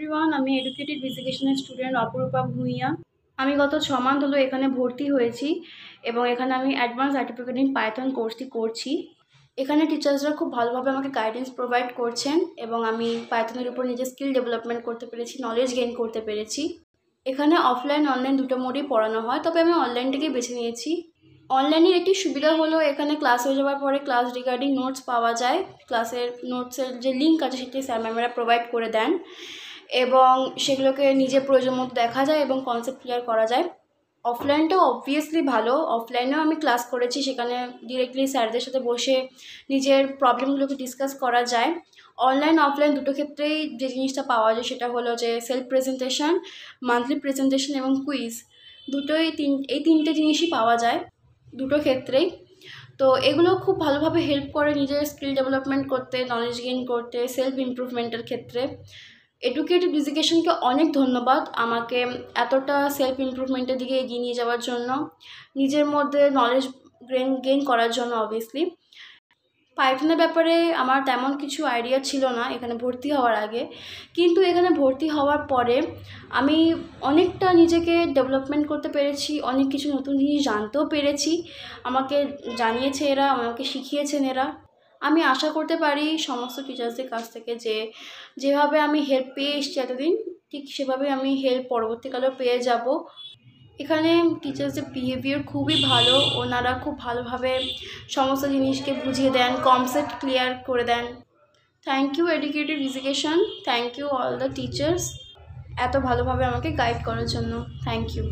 Everyone, আমি educated এডুকেশনের student অপরূপা ভূঁইয়া। আমি গত 6 মাস হলো এখানে ভর্তি হয়েছি এবং এখানে আমি অ্যাডভান্স সার্টিফিকেট ইন পাইথন কোর্সটি করছি। এখানে টিচার্সরা খুব ভালোভাবে আমাকে গাইডেন্স প্রোভাইড করছেন এবং আমি পাইথনের উপর নিজের স্কিল ডেভেলপমেন্ট করতে পেরেছি, নলেজ গেইন করতে পেরেছি। এখানে অফলাইন অনলাইন দুটো মোডেই পড়ানো হয়, তবে আমি অনলাইনটাকেই বেছে নিয়েছি। অনলাইনের একটি সুবিধা হলো এখানে ক্লাস হয়ে যাওয়ার পরে ক্লাস রিগার্ডিং নোটস পাওয়া যায়। ক্লাসের নোটসের যে লিঙ্ক আছে সেটি স্যার ম্যামেরা প্রোভাইড করে দেন এবং সেগুলোকে নিজের প্রয়োজন মতো দেখা যায় এবং কনসেপ্ট ক্লিয়ার করা যায়। অফলাইনটাও অবভিয়াসলি ভালো, অফলাইনেও আমি ক্লাস করেছি, সেখানে ডিরেক্টলি স্যারদের সাথে বসে নিজের প্রবলেমগুলোকে ডিসকাস করা যায়। অনলাইন অফলাইন দুটো ক্ষেত্রেই যে জিনিসটা পাওয়া যায় সেটা হলো যে সেলফ প্রেজেন্টেশন, মান্থলি প্রেজেন্টেশন এবং কুইজ, এই তিনটে জিনিসই পাওয়া যায় দুটো ক্ষেত্রেই। তো এগুলো খুব ভালোভাবে হেল্প করে নিজের স্কিল ডেভেলপমেন্ট করতে, নলেজ গেইন করতে, সেলফ ইমপ্রুভমেন্টের ক্ষেত্রে। এডুকেটেড এডুকেশনকে অনেক ধন্যবাদ আমাকে এতটা সেলফ ইমপ্রুভমেন্টের দিকে এগিয়ে নিয়ে যাওয়ার জন্য, নিজের মধ্যে নলেজ গেইন করার জন্য। অবভিয়াসলি পাইথনের ব্যাপারে আমার তেমন কিছু আইডিয়া ছিল না এখানে ভর্তি হওয়ার আগে, কিন্তু এখানে ভর্তি হওয়ার পরে আমি অনেকটা নিজেকে ডেভেলপমেন্ট করতে পেরেছি, অনেক কিছু নতুন জিনিস জানতেও পেরেছি। আমাকে জানিয়েছে এরা, আমাকে শিখিয়েছেন এরা। আমি আশা করতে পারি সমস্ত টিচার্সদের কাছ থেকে যে যেভাবে আমি হেল্প পেয়ে এসেছি এতদিন, ঠিক সেভাবে আমি হেল্প পরবর্তীকালেও পেয়ে যাব। এখানে টিচার্সদের বিহেভিয়ার খুবই ভালো, ওনারা খুব ভালোভাবে সমস্ত জিনিসকে বুঝিয়ে দেন, কনসেপ্ট ক্লিয়ার করে দেন। Thank you educated education, thank you all the teachers এত ভালোভাবে আমাকে গাইড করার জন্য। Thank you.